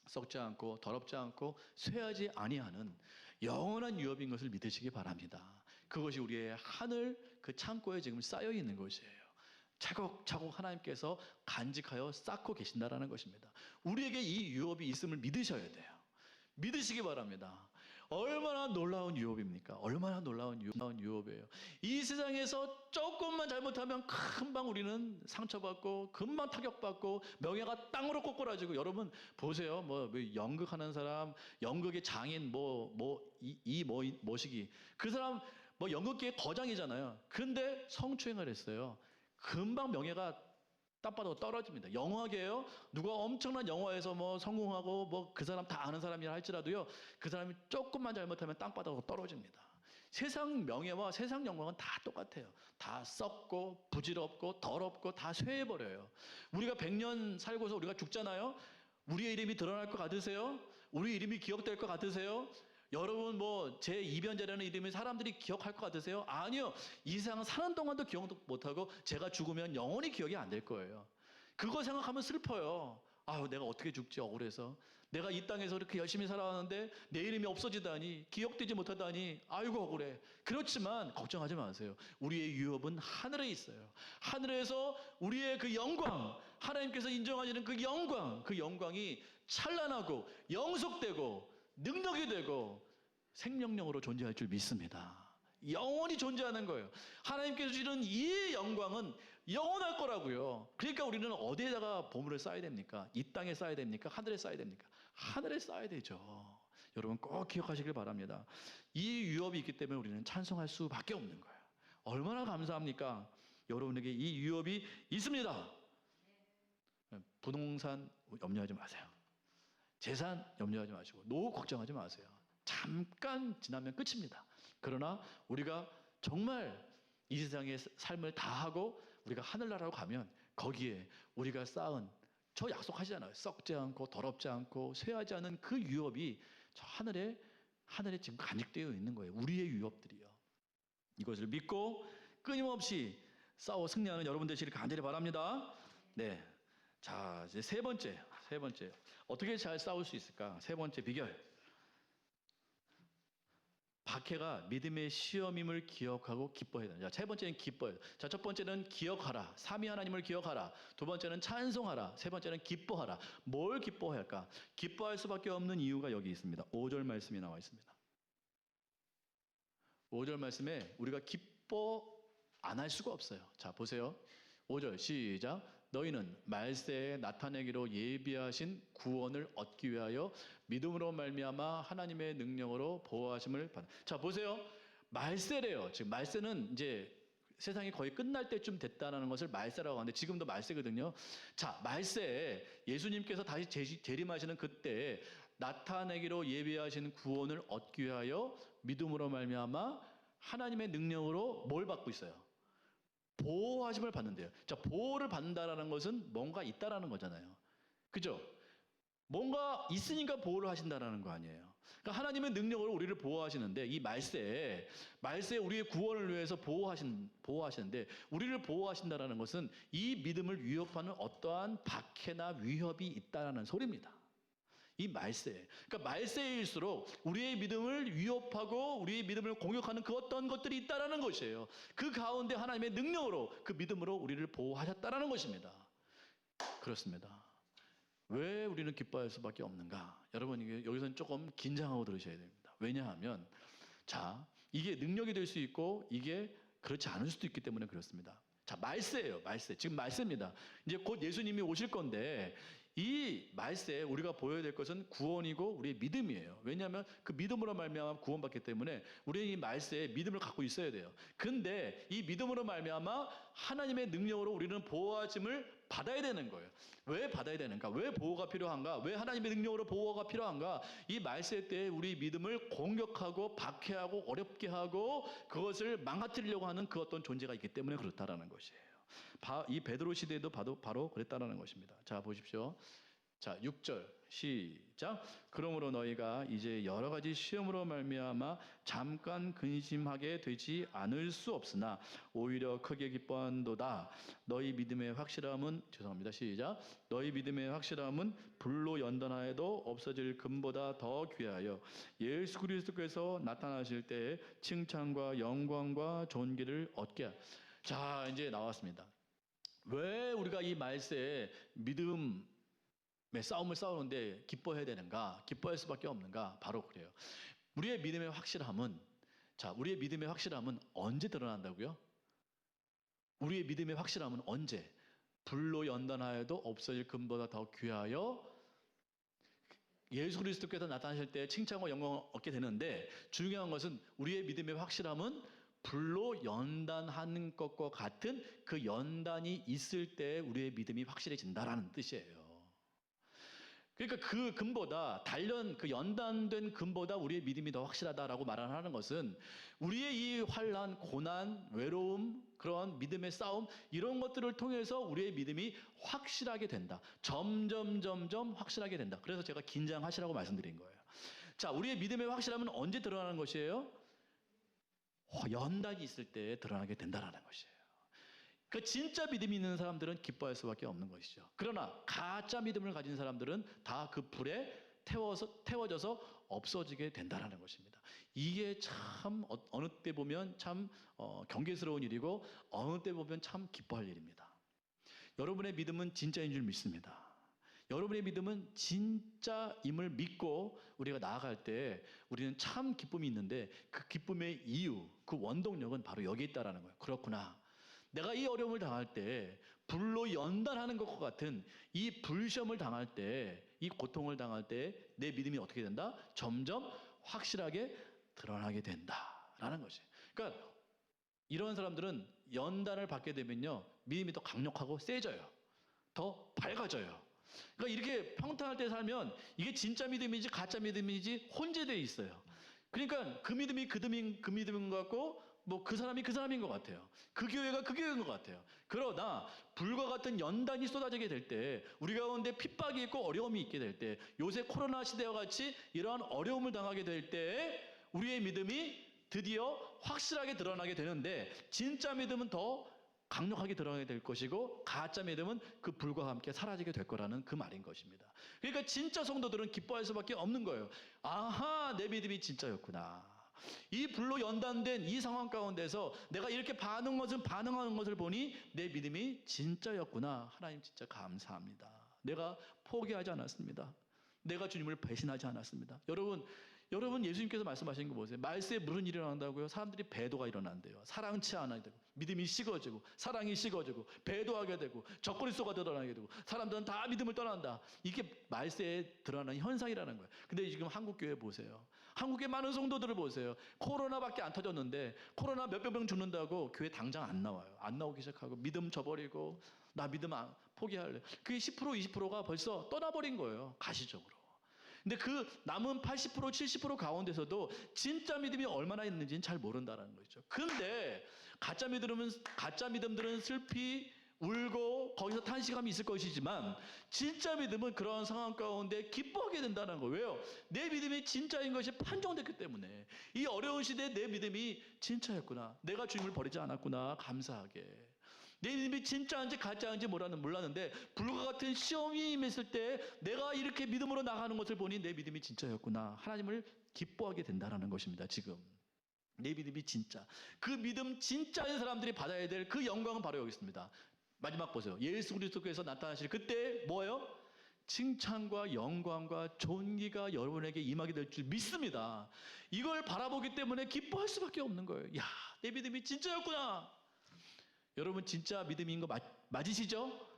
썩지 않고 더럽지 않고 쇠하지 아니하는 영원한 유업인 것을 믿으시기 바랍니다. 그것이 우리의 하늘 그 창고에 지금 쌓여 있는 것이에요. 차곡차곡 하나님께서 간직하여 쌓고 계신다라는 것입니다. 우리에게 이 유업이 있음을 믿으셔야 돼요. 믿으시기 바랍니다. 얼마나 놀라운 유업입니까? 얼마나 놀라운 유업이에요. 이 세상에서 조금만 잘못하면 금방 우리는 상처받고 금방 타격받고 명예가 땅으로 꼬꾸라지고. 여러분 보세요. 뭐 연극하는 사람, 연극의 장인 뭐시기 그 사람 뭐 연극계의 거장이잖아요. 근데 성추행을 했어요. 금방 명예가 땅바닥으로 떨어집니다. 영화계요. 누가 엄청난 영화에서 뭐 성공하고 뭐 그 사람 다 아는 사람이라 할지라도요, 그 사람이 조금만 잘못하면 땅바닥으로 떨어집니다. 세상 명예와 세상 영광은 다 똑같아요. 다 썩고 부질없고 더럽고 다 쇠해버려요. 우리가 100년 살고서 우리가 죽잖아요. 우리의 이름이 드러날 것 같으세요? 우리 이름이 기억될 것 같으세요? 여러분 뭐 제 이변자라는 이름을 사람들이 기억할 것 같으세요? 아니요. 이 세상 사는 동안도 기억도 못하고 제가 죽으면 영원히 기억이 안 될 거예요. 그거 생각하면 슬퍼요. 아유, 내가 어떻게 죽지, 억울해서. 내가 이 땅에서 그렇게 열심히 살아왔는데 내 이름이 없어지다니, 기억되지 못하다니, 아이고 억울해. 그렇지만 걱정하지 마세요. 우리의 유업은 하늘에 있어요. 하늘에서 우리의 그 영광, 하나님께서 인정하시는 그 영광이 찬란하고 영속되고 능력이 되고 생명력으로 존재할 줄 믿습니다. 영원히 존재하는 거예요. 하나님께서 주시는 이 영광은 영원할 거라고요. 그러니까 우리는 어디에다가 보물을 쌓아야 됩니까? 이 땅에 쌓아야 됩니까? 하늘에 쌓아야 됩니까? 하늘에 쌓아야 되죠. 여러분 꼭 기억하시길 바랍니다. 이 유업이 있기 때문에 우리는 찬송할 수밖에 없는 거예요. 얼마나 감사합니까? 여러분에게 이 유업이 있습니다. 부동산 염려하지 마세요. 재산 염려하지 마시고 노후 걱정하지 마세요. 잠깐 지나면 끝입니다. 그러나 우리가 정말 이 세상의 삶을 다하고 우리가 하늘나라로 가면 거기에 우리가 쌓은, 저 약속하시잖아요. 썩지 않고 더럽지 않고 쇠하지 않은 그 유업이 저 하늘에 지금 간직되어 있는 거예요. 우리의 유업들이요. 이것을 믿고 끊임없이 싸워 승리하는 여러분 되시길 간절히 바랍니다. 네. 자, 이제 세 번째. 어떻게 잘 싸울 수 있을까? 세 번째 비결. 박해가 믿음의 시험임을 기억하고 기뻐해야 된다. 자, 세 번째는 기뻐요. 자, 첫 번째는 기억하라. 삼위 하나님을 기억하라. 두 번째는 찬송하라. 세 번째는 기뻐하라. 뭘 기뻐해야 할까? 기뻐할 수밖에 없는 이유가 여기 있습니다. 5절 말씀이 나와 있습니다. 5절 말씀에 우리가 기뻐 안 할 수가 없어요. 자, 보세요. 5절 시작. 너희는 말세에 나타내기로 예비하신 구원을 얻기 위하여 믿음으로 말미암아 하나님의 능력으로 보호하심을 받아. 자, 보세요. 말세래요. 지금 말세는 이제 세상이 거의 끝날 때쯤 됐다는 것을 말세라고 하는데 지금도 말세거든요. 자, 말세에 예수님께서 다시 재림하시는 그때 나타내기로 예비하신 구원을 얻기 위하여 믿음으로 말미암아 하나님의 능력으로 뭘 받고 있어요? 보호하심을 받는데요. 자, 보호를 받는다라는 것은 뭔가 있다라는 거잖아요. 그죠? 뭔가 있으니까 보호를 하신다라는 거 아니에요. 그러니까 하나님의 능력으로 우리를 보호하시는데 이 말세에 우리의 구원을 위해서 보호하시는데 우리를 보호하신다라는 것은 이 믿음을 위협하는 어떠한 박해나 위협이 있다라는 소리입니다. 이 말세. 그러니까 말세일수록 우리의 믿음을 위협하고 우리의 믿음을 공격하는 그 어떤 것들이 있다라는 것이에요. 그 가운데 하나님의 능력으로 그 믿음으로 우리를 보호하셨다라는 것입니다. 그렇습니다. 왜 우리는 기뻐할 수밖에 없는가? 여러분 여기서는 조금 긴장하고 들으셔야 됩니다. 왜냐하면 자, 이게 능력이 될 수 있고 이게 그렇지 않을 수도 있기 때문에 그렇습니다. 자, 말세예요. 말세. 지금 말세입니다. 이제 곧 예수님이 오실 건데 이 말세에 우리가 보여야 될 것은 구원이고 우리의 믿음이에요. 왜냐하면 그 믿음으로 말미암아 구원받기 때문에 우리는 이 말세에 믿음을 갖고 있어야 돼요. 근데 이 믿음으로 말미암아 하나님의 능력으로 우리는 보호하심을 받아야 되는 거예요. 왜 받아야 되는가? 왜 보호가 필요한가? 왜 하나님의 능력으로 보호가 필요한가? 이 말세 때에 우리 믿음을 공격하고 박해하고 어렵게 하고 그것을 망가뜨리려고 하는 그 어떤 존재가 있기 때문에 그렇다라는 것이에요. 이 베드로 시대에도 바로 그랬다라는 것입니다. 자, 보십시오. 자, 6절 시작. 그러므로 너희가 이제 여러 가지 시험으로 말미암아 잠깐 근심하게 되지 않을 수 없으나 오히려 크게 기뻐한도다. 너희 믿음의 확실함은 시작. 너희 믿음의 확실함은 불로 연단하여도 없어질 금보다 더 귀하여 예수 그리스도께서 나타나실 때에 칭찬과 영광과 존귀를 얻게 하라. 자, 이제 나왔습니다. 왜 우리가 이 말세에 믿음의 싸움을 싸우는데 기뻐해야 되는가? 기뻐할 수밖에 없는가? 바로 그래요. 우리의 믿음의 확실함은 언제 드러난다고요? 우리의 믿음의 확실함은 언제? 불로 연단하여도 없어질 금보다 더 귀하여 예수 그리스도께서 나타나실 때 칭찬과 영광을 얻게 되는데 중요한 것은 우리의 믿음의 확실함은 불로 연단하는 것과 같은 그 연단이 있을 때 우리의 믿음이 확실해진다라는 뜻이에요. 그러니까 그 금보다 그 연단된 금보다 우리의 믿음이 더 확실하다라고 말하는 것은 우리의 이 환난, 고난, 외로움, 그런 믿음의 싸움 이런 것들을 통해서 우리의 믿음이 확실하게 된다. 점점 확실하게 된다. 그래서 제가 긴장하시라고 말씀드린 거예요. 자, 우리의 믿음의 확실함은 언제 드러나는 것이에요? 연단이 있을 때 드러나게 된다라는 것이에요. 그 진짜 믿음이 있는 사람들은 기뻐할 수밖에 없는 것이죠. 그러나 가짜 믿음을 가진 사람들은 다 그 불에 태워져서 없어지게 된다라는 것입니다. 이게 참 어느 때 보면 참 경계스러운 일이고 어느 때 보면 참 기뻐할 일입니다. 여러분의 믿음은 진짜인 줄 믿습니다. 여러분의 믿음은 진짜임을 믿고 우리가 나아갈 때 우리는 참 기쁨이 있는데 그 기쁨의 이유, 그 원동력은 바로 여기 있다라는 거예요. 그렇구나. 내가 이 어려움을 당할 때 불로 연단하는 것과 같은 이 불시험을 당할 때, 이 고통을 당할 때 내 믿음이 어떻게 된다? 점점 확실하게 드러나게 된다라는 것이에요. 그러니까 이런 사람들은 연단을 받게 되면요, 믿음이 더 강력하고 세져요. 더 밝아져요. 그러니까 이렇게 평탄할 때 살면 이게 진짜 믿음인지 가짜 믿음인지 혼재되어 있어요. 그러니까 그 믿음이 그 믿음인 것 같고 뭐 그 사람이 그 사람인 것 같아요. 그 교회가 그 교회인 것 같아요. 그러나 불과 같은 연단이 쏟아지게 될 때, 우리 가운데 핍박이 있고 어려움이 있게 될 때, 요새 코로나 시대와 같이 이러한 어려움을 당하게 될 때 우리의 믿음이 드디어 확실하게 드러나게 되는데, 진짜 믿음은 더 강력하게 드러나게 될 것이고 가짜 믿음은 그 불과 함께 사라지게 될 거라는 그 말인 것입니다. 그러니까 진짜 성도들은 기뻐할 수밖에 없는 거예요. 아하, 내 믿음이 진짜였구나. 이 불로 연단된 이 상황 가운데서 내가 이렇게 반응하는 것을 보니 내 믿음이 진짜였구나. 하나님 진짜 감사합니다. 내가 포기하지 않았습니다. 내가 주님을 배신하지 않았습니다. 여러분 예수님께서 말씀하신 거 보세요. 말세에 무슨 일이 일어난다고요? 사람들이 배도가 일어난대요. 사랑치 않아야 되고, 믿음이 식어지고, 사랑이 식어지고, 배도하게 되고, 적그리 속아 드러나게 되고, 사람들은 다 믿음을 떠난다. 이게 말세에 드러나는 현상이라는 거예요. 근데 지금 한국교회 보세요. 한국의 많은 성도들을 보세요. 코로나밖에 안 터졌는데 코로나 몇백 명 죽는다고 교회 당장 안 나와요. 안 나오기 시작하고 믿음 저버리고 나 믿음 포기할래. 그게 10% 20%가 벌써 떠나버린 거예요. 가시적으로. 근데 그 남은 80% 70% 가운데서도 진짜 믿음이 얼마나 있는지는 잘 모른다는 거죠. 근데 가짜 믿음들은 슬피 울고 거기서 탄식함이 있을 것이지만 진짜 믿음은 그런 상황 가운데 기뻐하게 된다는 거예요. 왜요? 내 믿음이 진짜인 것이 판정됐기 때문에. 이 어려운 시대에 내 믿음이 진짜였구나. 내가 주님을 버리지 않았구나. 감사하게. 내 믿음이 진짜인지 가짜인지 몰랐는데 불과 같은 시험이 임했을 때 내가 이렇게 믿음으로 나가는 것을 보니 내 믿음이 진짜였구나. 하나님을 기뻐하게 된다는 것입니다. 지금 내 믿음이 진짜. 그 믿음 진짜인 사람들이 받아야 될 그 영광은 바로 여기 있습니다. 마지막 보세요. 예수 그리스도께서 나타나실 그때 뭐예요? 칭찬과 영광과 존귀가 여러분에게 임하게 될 줄 믿습니다. 이걸 바라보기 때문에 기뻐할 수밖에 없는 거예요. 야, 내 믿음이 진짜였구나. 여러분 진짜 믿음인 거 맞으시죠?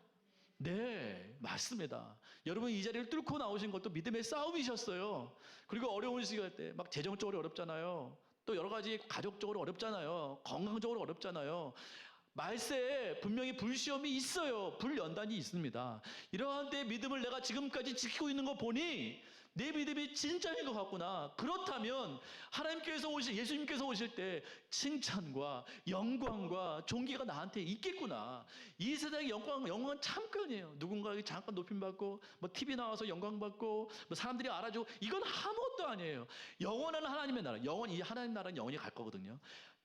네, 맞습니다. 여러분 이 자리를 뚫고 나오신 것도 믿음의 싸움이셨어요. 그리고 어려운 시기할 때 막 재정적으로 어렵잖아요. 또 여러 가지 가족적으로 어렵잖아요. 건강적으로 어렵잖아요. 말세에 분명히 불시험이 있어요. 불연단이 있습니다. 이러한 때 믿음을 내가 지금까지 지키고 있는 거 보니 내 믿음이 진짜인 것 같구나. 그렇다면 예수님께서 오실 때 칭찬과 영광과 존귀가 나한테 있겠구나. 이 세상의 영광은 잠깐이에요. 누군가에게 잠깐 높임받고 뭐 TV 나와서 영광받고 뭐 사람들이 알아주고 이건 아무것도 아니에요. 영원한 하나님의 나라, 이 하나님 나라는 영원히 갈 거거든요.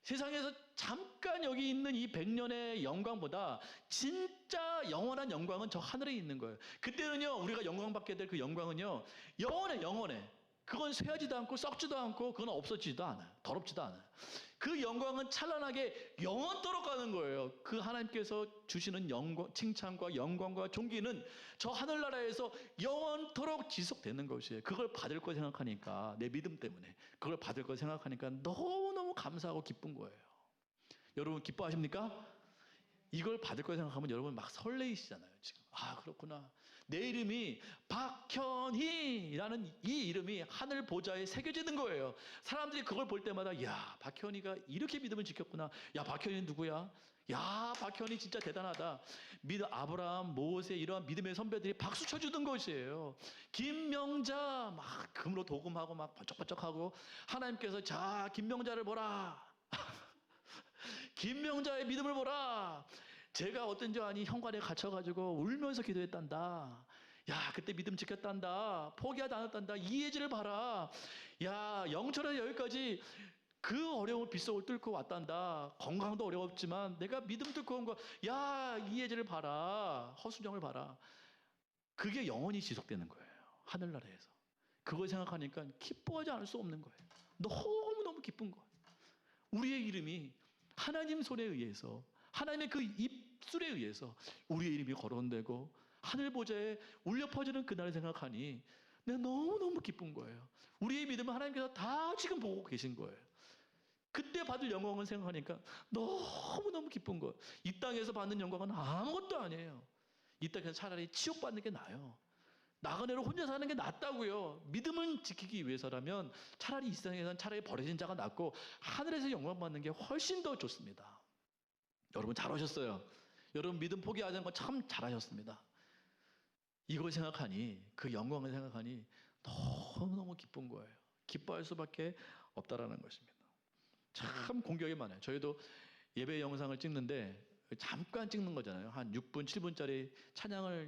세상에서 잠깐 여기 있는 이 100년의 영광보다 진짜 영원한 영광은 저 하늘에 있는 거예요. 그때는요, 우리가 영광받게 될 그 영광은요, 영원해. 그건 쇠하지도 않고 썩지도 않고 그건 없어지지도 않아요. 더럽지도 않아요. 그 영광은 찬란하게 영원토록 가는 거예요. 그 하나님께서 주시는 칭찬과 영광과 존귀는 저 하늘나라에서 영원토록 지속되는 것이에요. 그걸 받을 거 생각하니까, 내 믿음 때문에 그걸 받을 거 생각하니까 너무너무 감사하고 기쁜 거예요. 여러분 기뻐하십니까? 이걸 받을 거 생각하면 여러분 막 설레이시잖아요. 지금 그렇구나. 내 이름이 박현희라는 이 이름이 하늘 보좌에 새겨지는 거예요. 사람들이 그걸 볼 때마다 야, 박현희가 이렇게 믿음을 지켰구나. 야, 박현희 누구야? 야, 박현희 진짜 대단하다. 아브라함, 모세 이러한 믿음의 선배들이 박수 쳐주던 것이에요. 김명자 막 금으로 도금하고 막 번쩍번쩍하고 하나님께서 자, 김명자를 보라. 김명자의 믿음을 보라. 제가 어떤 줄 아니 현관에 갇혀가지고 울면서 기도했단다. 야, 그때 믿음 지켰단다. 포기하지 않았단다. 이해지를 봐라. 야, 영철에 여기까지 그 어려움을 빗속을 뚫고 왔단다. 건강도 어려웠지만 내가 믿음 뚫고 온 거. 야, 이해지를 봐라. 허수정을 봐라. 그게 영원히 지속되는 거예요. 하늘나라에서. 그걸 생각하니까 기뻐하지 않을 수 없는 거예요. 너무너무 기쁜 거예요. 우리의 이름이 하나님 손에 의해서, 하나님의 그 입술에 의해서 우리의 이름이 거론되고 하늘 보좌에 울려 퍼지는 그날을 생각하니 내가 너무너무 기쁜 거예요. 우리의 믿음은 하나님께서 다 지금 보고 계신 거예요. 그때 받을 영광을 생각하니까 너무너무 기쁜 거예요. 이 땅에서 받는 영광은 아무것도 아니에요. 이 땅에서 차라리 치욕받는 게 나아요. 나그네로 혼자 사는 게 낫다고요. 믿음을 지키기 위해서라면 차라리 이 세상에서는 차라리 버려진 자가 낫고 하늘에서 영광 받는 게 훨씬 더 좋습니다. 여러분 잘하셨어요. 여러분 믿음 포기하는 건 참 잘하셨습니다. 이걸 생각하니, 그 영광을 생각하니 너무너무 기쁜 거예요. 기뻐할 수밖에 없다라는 것입니다. 참 공격이 많아요. 저희도 예배 영상을 찍는데 잠깐 찍는 거잖아요. 한 6분, 7분짜리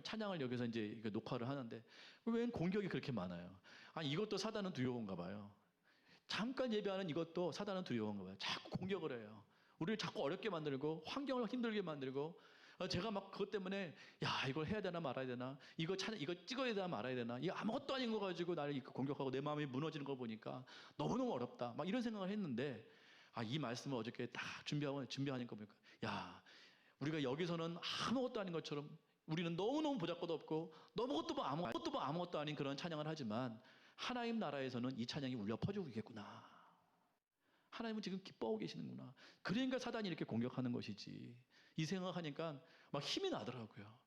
찬양을 여기서 이제 녹화를 하는데 왜 공격이 그렇게 많아요? 아니 이것도 사단은 두려운가 봐요. 잠깐 예배하는 이것도 사단은 두려운가 봐요. 자꾸 공격을 해요. 우리를 자꾸 어렵게 만들고 환경을 힘들게 만들고 제가 막 그것 때문에 야 이걸 해야 되나 말아야 되나 이거 찍어야 되나 말아야 되나 이거 아무것도 아닌 거 가지고 나를 공격하고 내 마음이 무너지는 걸 보니까 너무너무 어렵다 막 이런 생각을 했는데 이 말씀을 어저께 딱 준비하니까 보니까 야 우리가 여기서는 아무것도 아닌 것처럼 우리는 너무너무 보잘것도 없고 아무것도 아닌 그런 찬양을 하지만 하나님 나라에서는 이 찬양이 울려 퍼지고 있겠구나. 하나님은 지금 기뻐하고 계시는구나. 그러니까 사단이 이렇게 공격하는 것이지. 이 생각하니까 막 힘이 나더라고요.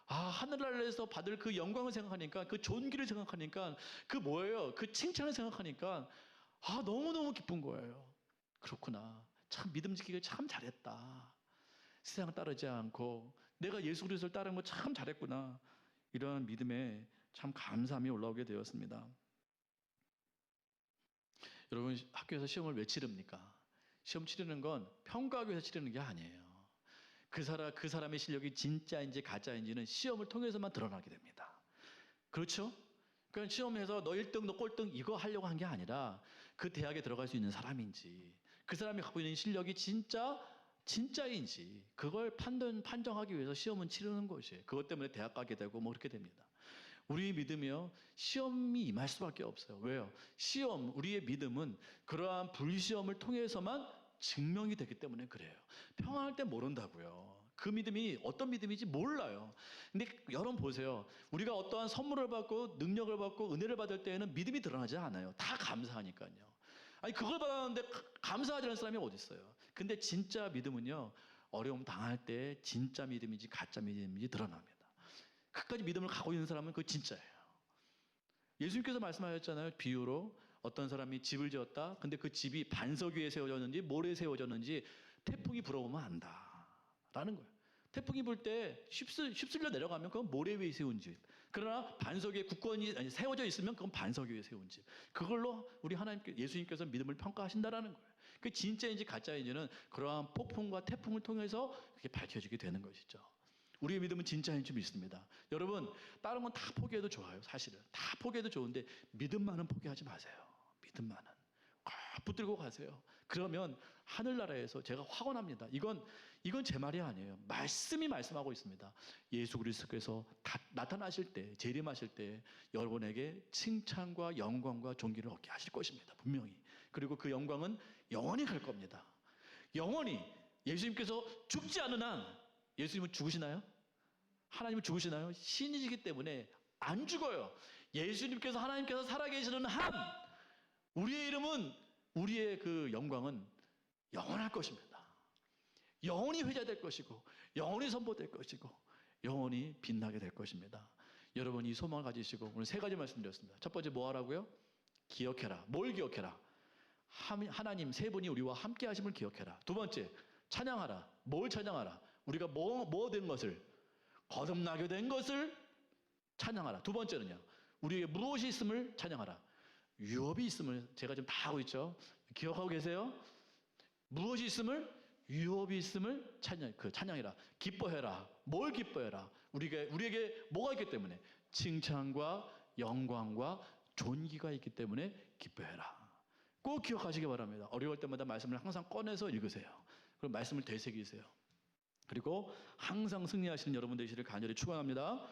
하늘나라에서 받을 그 영광을 생각하니까 그 존귀를 생각하니까 그 뭐예요? 그 칭찬을 생각하니까 너무너무 기쁜 거예요. 그렇구나. 참 믿음 지키기 참 잘했다. 세상을 따르지 않고 내가 예수 그리스도를 따르는 거 참 잘했구나. 이러한 믿음에 참 감사함이 올라오게 되었습니다. 여러분 학교에서 시험을 왜 치릅니까? 시험 치르는 건 평가하기 위해서 치르는 게 아니에요. 그 사람의 실력이 진짜인지 가짜인지는 시험을 통해서만 드러나게 됩니다. 그렇죠? 그러니까 시험에서 너 1등, 너 꼴등 이거 하려고 한 게 아니라 그 대학에 들어갈 수 있는 사람인지 그 사람이 갖고 있는 실력이 진짜인지 그걸 판정하기 위해서 시험은 치르는 것이에요. 그것 때문에 대학 가게 되고 뭐 그렇게 됩니다. 우리의 믿음이요 시험이 임할 수밖에 없어요. 왜요? 우리의 믿음은 그러한 불시험을 통해서만 증명이 되기 때문에 그래요. 평안할 때 모른다고요. 그 믿음이 어떤 믿음인지 몰라요. 근데 여러분 보세요. 우리가 어떠한 선물을 받고 능력을 받고 은혜를 받을 때에는 믿음이 드러나지 않아요. 다 감사하니까요. 아니 그걸 받았는데 감사하지 않는 사람이 어디 있어요? 근데 진짜 믿음은요 어려움 당할 때 진짜 믿음인지 가짜 믿음인지 드러납니다. 끝까지 믿음을 갖고 있는 사람은 그거 진짜예요. 예수님께서 말씀하셨잖아요. 비유로 어떤 사람이 집을 지었다. 근데 그 집이 반석 위에 세워졌는지 모래에 세워졌는지 태풍이 불어오면 안다 라는 거예요. 태풍이 불 때 휩쓸려 내려가면 그건 모래 위에 세운 집. 그러나 반석 위에 굳건히 세워져 있으면 그건 반석 위에 세운 집. 그걸로 우리 예수님께서 믿음을 평가하신다라는 거예요. 그 진짜인지 가짜인지는 그러한 폭풍과 태풍을 통해서 그렇게 밝혀지게 되는 것이죠. 우리의 믿음은 진짜인 줄 믿습니다. 여러분 다른 건 다 포기해도 좋아요. 사실은 다 포기해도 좋은데 믿음만은 포기하지 마세요. 믿음만은 꼭 붙들고 가세요. 그러면 하늘나라에서 제가 확언합니다. 이건 제 말이 아니에요. 말씀이 말씀하고 있습니다. 예수 그리스도께서 나타나실 때 재림하실 때 여러분에게 칭찬과 영광과 존귀를 얻게 하실 것입니다. 분명히. 그리고 그 영광은 영원히 갈 겁니다. 영원히. 예수님께서 죽지 않은 한 예수님은 죽으시나요? 하나님은 죽으시나요? 신이시기 때문에 안 죽어요. 예수님께서 하나님께서 살아계시는 한 우리의 이름은 우리의 그 영광은 영원할 것입니다. 영원히 회자될 것이고 영원히 선포될 것이고 영원히 빛나게 될 것입니다. 여러분 이 소망을 가지시고 오늘 3가지 말씀드렸습니다. 첫 번째 뭐 하라고요? 기억해라. 뭘 기억해라? 하나님 3분이 우리와 함께 하심을 기억해라. 두 번째 찬양하라. 뭘 찬양하라? 우리가 뭐 된 것을 거듭나게 된 것을 찬양하라. 두 번째는요. 우리에게 무엇이 있음을 찬양하라. 유업이 있음을 제가 지금 다 하고 있죠. 기억하고 계세요? 무엇이 있음을 유업이 있음을 찬양해라. 기뻐해라. 뭘 기뻐해라? 우리에게 뭐가 있기 때문에 칭찬과 영광과 존귀가 있기 때문에 기뻐해라. 꼭 기억하시기 바랍니다. 어려울 때마다 말씀을 항상 꺼내서 읽으세요. 그리고 말씀을 되새기세요. 그리고 항상 승리하시는 여러분 되시기를 간절히 축원합니다.